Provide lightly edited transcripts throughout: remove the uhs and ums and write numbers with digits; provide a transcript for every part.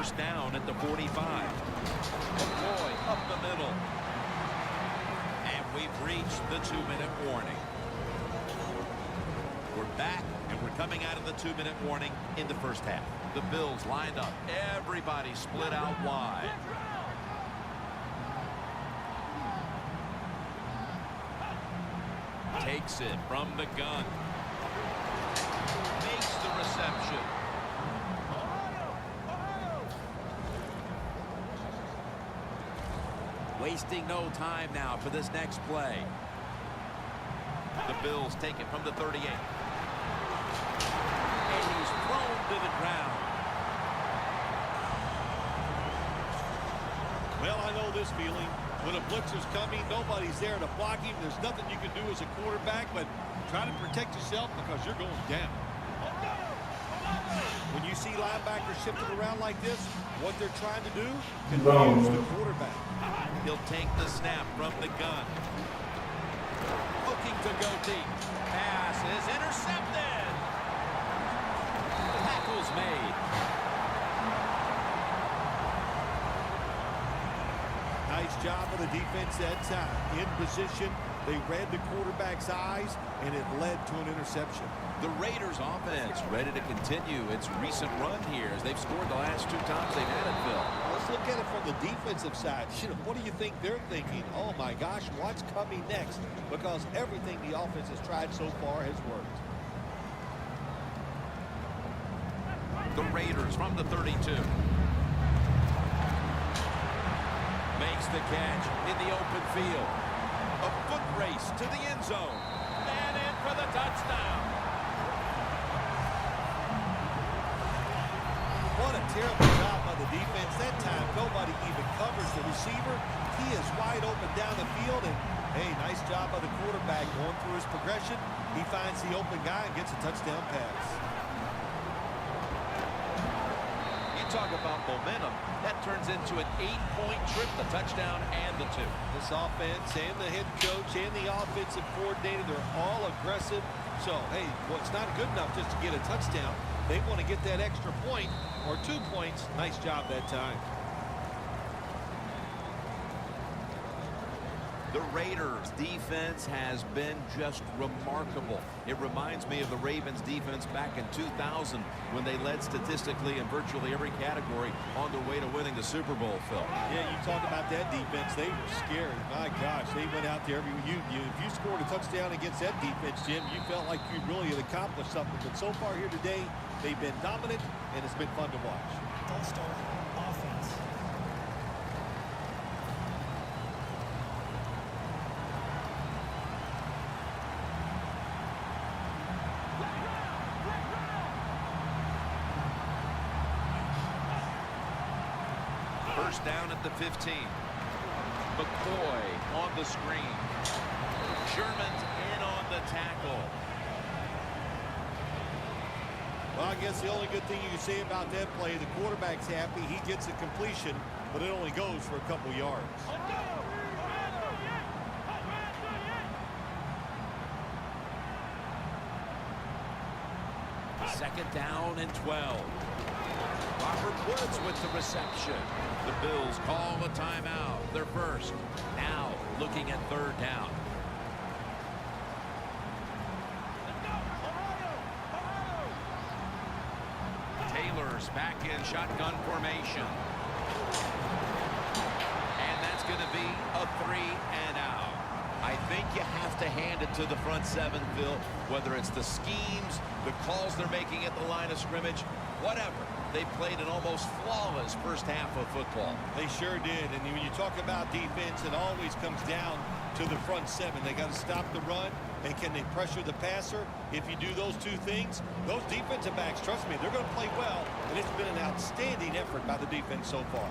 first down at the 45. McCoy up the middle. And we've reached the 2-minute warning. We're back, and we're coming out of the 2-minute warning in the first half. The Bills lined up. Everybody split out wide. Takes it from the gun. Makes the reception. Wasting no time now for this next play. The Bills take it from the 38. And he's thrown to the ground. Well, I know this feeling. When a blitzer's coming, nobody's there to block him. There's nothing you can do as a quarterback, but try to protect yourself because you're going down. When you see linebackers shifting around like this, what they're trying to do, confuse the quarterback. He'll take the snap from the gun. Looking to go deep. Pass is intercepted. The tackle's made. Nice job of the defense that time. In position, they read the quarterback's eyes, and it led to an interception. The Raiders offense ready to continue its recent run here as they've scored the last 2 times they've had it, Phil. Let's look at it from the defensive side. What do you think they're thinking? Oh, my gosh, what's coming next? Because everything the offense has tried so far has worked. The Raiders from the 32. Makes the catch in the open field. A foot race to the end zone. And in for the touchdown. What a terrible job by the defense. That time, nobody even covers the receiver. He is wide open down the field. And, hey, nice job by the quarterback going through his progression. He finds the open guy and gets a touchdown pass. Talk about momentum. That turns into an 8-point trip, the touchdown and the 2. This offense and the head coach and the offensive coordinator, they're all aggressive. So, hey, well, it's not good enough just to get a touchdown. They want to get that extra point or 2 points. Nice job that time. The Raiders' defense has been just remarkable. It reminds me of the Ravens' defense back in 2000 when they led statistically in virtually every category on their way to winning the Super Bowl, Phil. Yeah, you talk about that defense. They were scary. My gosh, they went out there. If you scored a touchdown against that defense, Jim, you felt like you really had accomplished something. But so far here today, they've been dominant, and it's been fun to watch. All-star offense. First down at the 15. McCoy on the screen. Sherman's in on the tackle. Well, I guess the only good thing you can say about that play, the quarterback's happy. He gets a completion, but it only goes for a couple yards. Second down and 12. Robert Woods with the reception. The Bills call a timeout. Their first. Now looking at third down. Taylor's back in shotgun formation. And that's going to be a 3 and out. I think you have to hand it to the front 7, Phil. Whether it's the schemes, the calls they're making at the line of scrimmage, whatever. They played an almost flawless first half of football. They sure did. And when you talk about defense, it always comes down to the front 7. They got to stop the run, and can they pressure the passer? If you do those 2 things, those defensive backs, trust me, they're going to play well. And it's been an outstanding effort by the defense so far.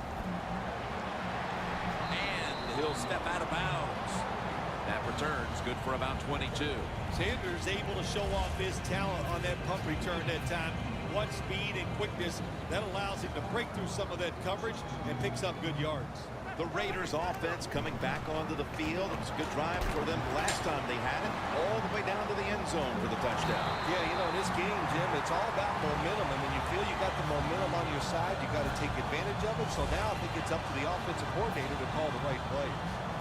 And he'll step out of bounds. That return's good for about 22. Sanders able to show off his talent on that punt return that time. What speed and quickness that allows him to break through some of that coverage and picks up good yards. The Raiders offense coming back onto the field. It was a good drive for them last time they had it, all the way down to the end zone for the touchdown. Yeah, you know, this game, Jim, it's all about momentum, and when you feel you got the momentum on your side, you got to take advantage of it. So now I think it's up to the offensive coordinator to call the right play.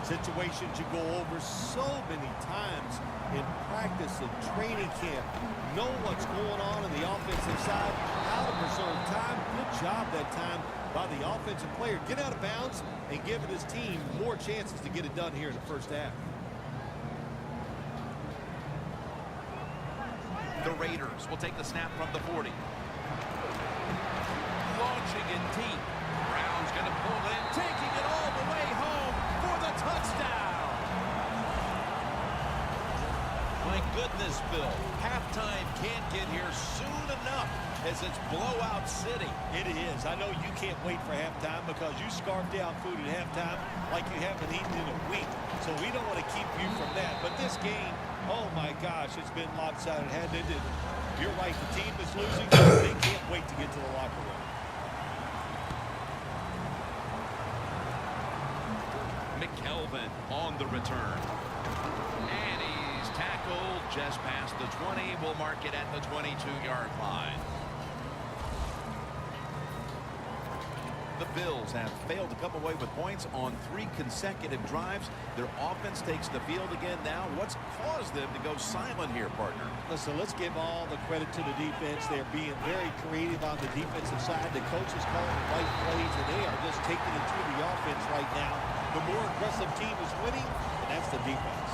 Situations you go over so many times in practice and training camp. Know what's going on the offensive side, how to preserve time. Good job that time by the offensive player. Get out of bounds and giving his team more chances to get it done here in the first half. The Raiders will take the snap from the 40. Launching it deep. Brown's going to pull in, taking it all the way home for the touchdown. My goodness, Bill. Halftime can't get here soon enough as it's blowout city. It is. I know you can't wait for halftime because you scarf down food at halftime like you haven't eaten in a week. So we don't want to keep you from that. But this game, oh my gosh, it's been lopsided, hasn't it? And you're right, the team is losing. They can't wait to get to the locker room. McKelvin on the return. And he's tackled just past the 20. We'll mark it at the 22-yard line. The Bills have failed to come away with points on 3 consecutive drives. Their offense takes the field again now. What's caused them to go silent here, partner? Listen, let's give all the credit to the defense. They're being very creative on the defensive side. The coach is calling the right plays, and they are just taking it to the offense right now. The more aggressive team is winning, and that's the defense.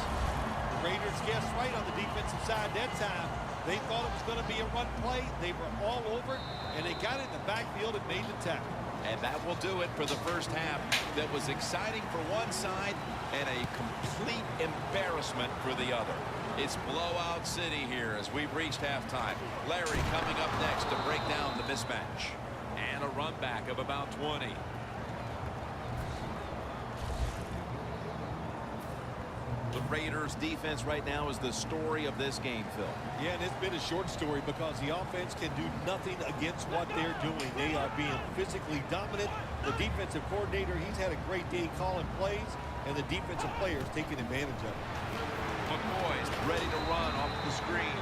The Raiders guessed right on the defensive side that time. They thought it was going to be a run play. They were all over it, and they got it in the backfield and made the tackle. And that will do it for the first half. That was exciting for one side and a complete embarrassment for the other. It's blowout city here as we've reached halftime. Larry coming up next to break down the mismatch. And a run back of about 20. The Raiders defense right now is the story of this game, Phil. Yeah, and it's been a short story because the offense can do nothing against what they're doing. They are being physically dominant. The defensive coordinator, he's had a great day calling plays, and the defensive players taking advantage of it. McCoy's ready to run off the screen.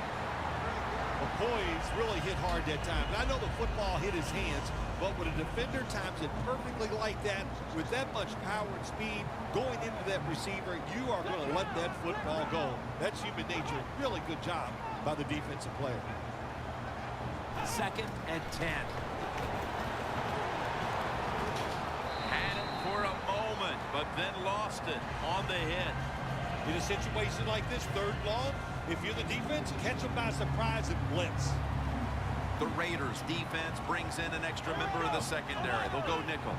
McCoy's really hit hard that time. And I know the football hit his hands, but when a defender times it perfectly like that, with that much power and speed going into that receiver, you are going to let that football go. That's human nature. Really good job by the defensive player. 2nd and 10. Had it for a moment, but then lost it on the hit. In a situation like this, 3rd long, if you're the defense, catch them by surprise and blitz. The Raiders defense brings in an extra member of the secondary. They'll go nickel.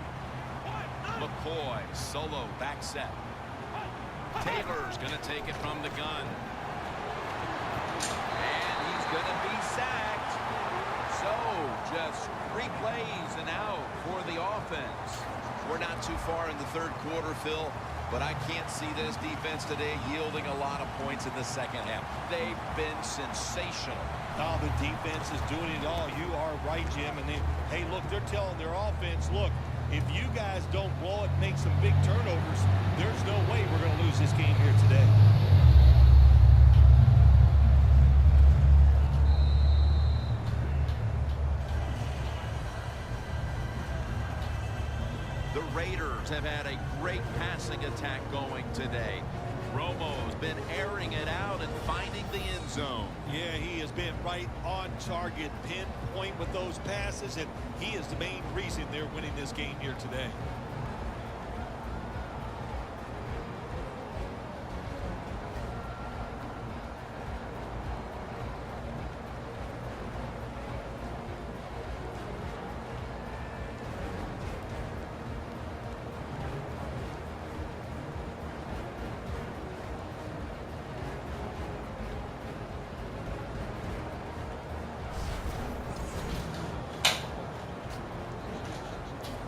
McCoy solo back set. Taylor's going to take it from the gun. And he's going to be sacked. So just 3 plays and out for the offense. We're not too far in the 3rd quarter, Phil, but I can't see this defense today yielding a lot of points in the 2nd half. They've been sensational. Oh, the defense is doing it all. You are right, Jim. And hey, look, they're telling their offense, look, if you guys don't blow it, make some big turnovers, there's no way we're going to lose this game here today. The Raiders have had a great passing attack going today. Romo's been airing it out and finding the end zone. Yeah, he has been right on target, pinpoint with those passes, and he is the main reason they're winning this game here today.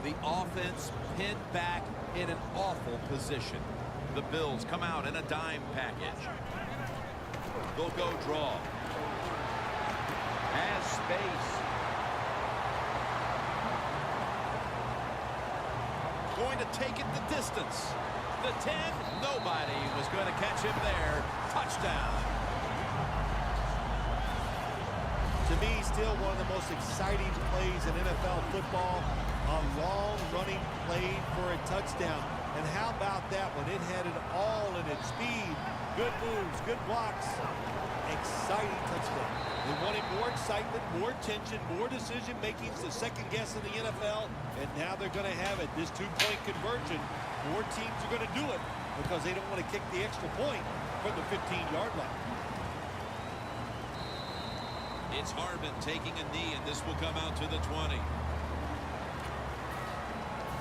The offense pinned back in an awful position. The Bills come out in a dime package. They'll go draw. Has space. Going to take it the distance. The 10, nobody was going to catch him there. Touchdown. To To me, still one of the most exciting plays in NFL football. A long running play for a touchdown. And how about that one? It had it all in its speed. Good moves, good blocks. Exciting touchdown. They wanted more excitement, more tension, more decision-making. It's the second guess in the NFL. And now they're going to have it. This two-point conversion. More teams are going to do it because they don't want to kick the extra point from the 15-yard line. It's Harbin taking a knee, and this will come out to the 20.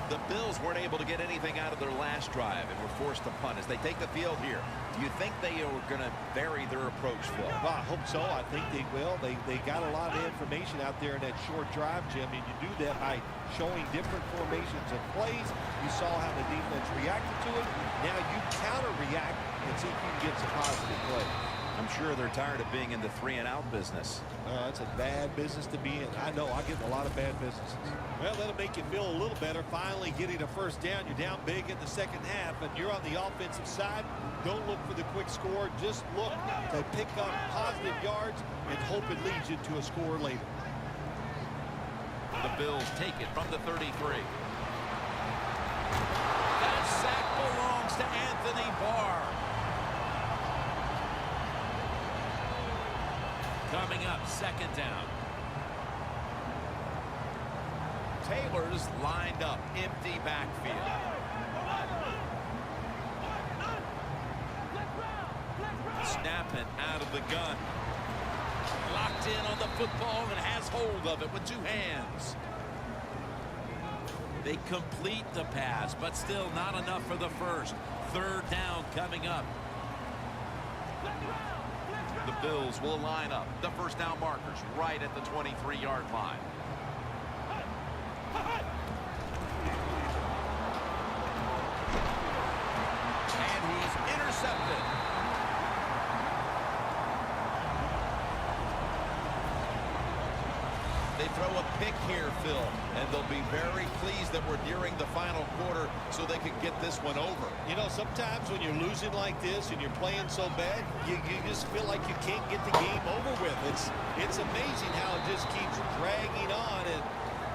The Bills weren't able to get anything out of their last drive and were forced to punt as they take the field here. Do you think they are going to vary their approach, Phil? Well, I hope so. I think they will. They got a lot of information out there in that short drive, Jim, and you do that by showing different formations and plays. You saw how the defense reacted to it. Now you counter-react and see if you can get some positive play. I'm sure they're tired of being in the 3-and-out business. It's a bad business to be in. I know. I get in a lot of bad businesses. Well, that'll make you feel a little better. Finally getting a first down. You're down big in the second half, and you're on the offensive side. Don't look for the quick score. Just look to pick up positive yards and hope it leads you to a score later. The Bills take it from the 33. That sack belongs to Anthony Barr. Coming up, second down. Taylor's lined up, empty backfield. Snapping out of the gun. Locked in on the football and has hold of it with two hands. They complete the pass, but still not enough for the first. Third down coming up. The Bills will line up. The first down markers right at the 23-yard line. And he's intercepted. They throw a pick here, Phil, and they'll be very pleased that we're nearing the final quarter so they can get this one over. You know, sometimes when you're losing like this and you're playing so bad, you just feel like you can't get the game over with. It's amazing how it just keeps dragging on,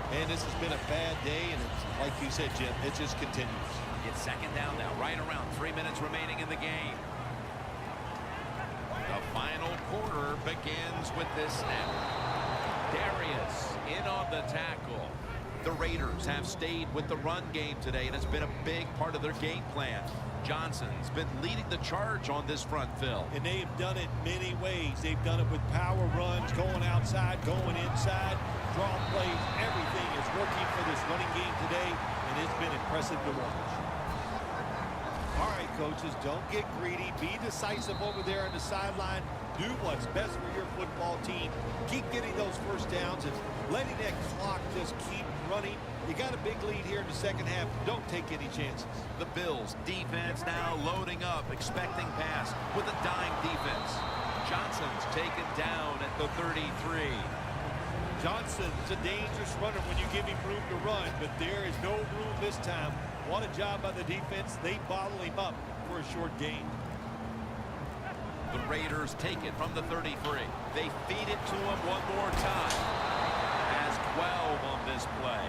and this has been a bad day, and it's, like you said, Jim, it just continues. It's second down now, right around 3 minutes remaining in the game. The final quarter begins with this snap. Darius in on the tackle. The Raiders have stayed with the run game today, and it's been a big part of their game plan. Johnson's been leading the charge on this front, Phil. And they've done it many ways. They've done it with power runs, going outside, going inside, draw plays. Everything is working for this running game today, and it's been impressive to watch. All right, coaches, don't get greedy. Be decisive over there on the sideline. Do what's best for your football team. Keep getting those first downs and letting that clock just keep running. You got a big lead here in the second half. Don't take any chances. The Bills defense now loading up, expecting pass with a dime defense. Johnson's taken down at the 33. Johnson's a dangerous runner when you give him room to run, but there is no room this time. What a job by the defense. They bottle him up for a short gain. The Raiders take it from the 33. They feed it to him one more time. Has 12 on this play.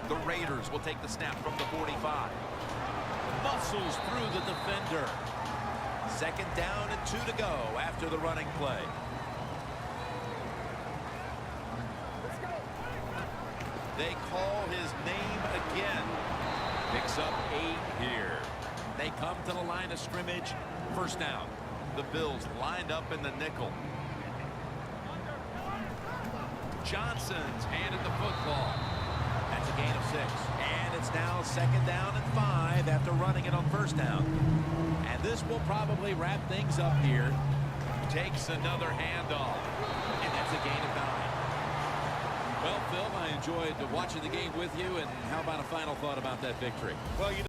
The Raiders will take the snap from the 45. Muscles through the defender. Second down and 2 to go after the running play. They call his name again. Picks up 8 here. They come to the line of scrimmage. First down. The Bills lined up in the nickel. Johnson's handed the football. That's a gain of 6. And it's now second down and 5 after running it on first down. And this will probably wrap things up here. Takes another handoff. And that's a gain of 9. Well, Phil, I enjoyed watching the game with you, and how about a final thought about that victory? Well, you know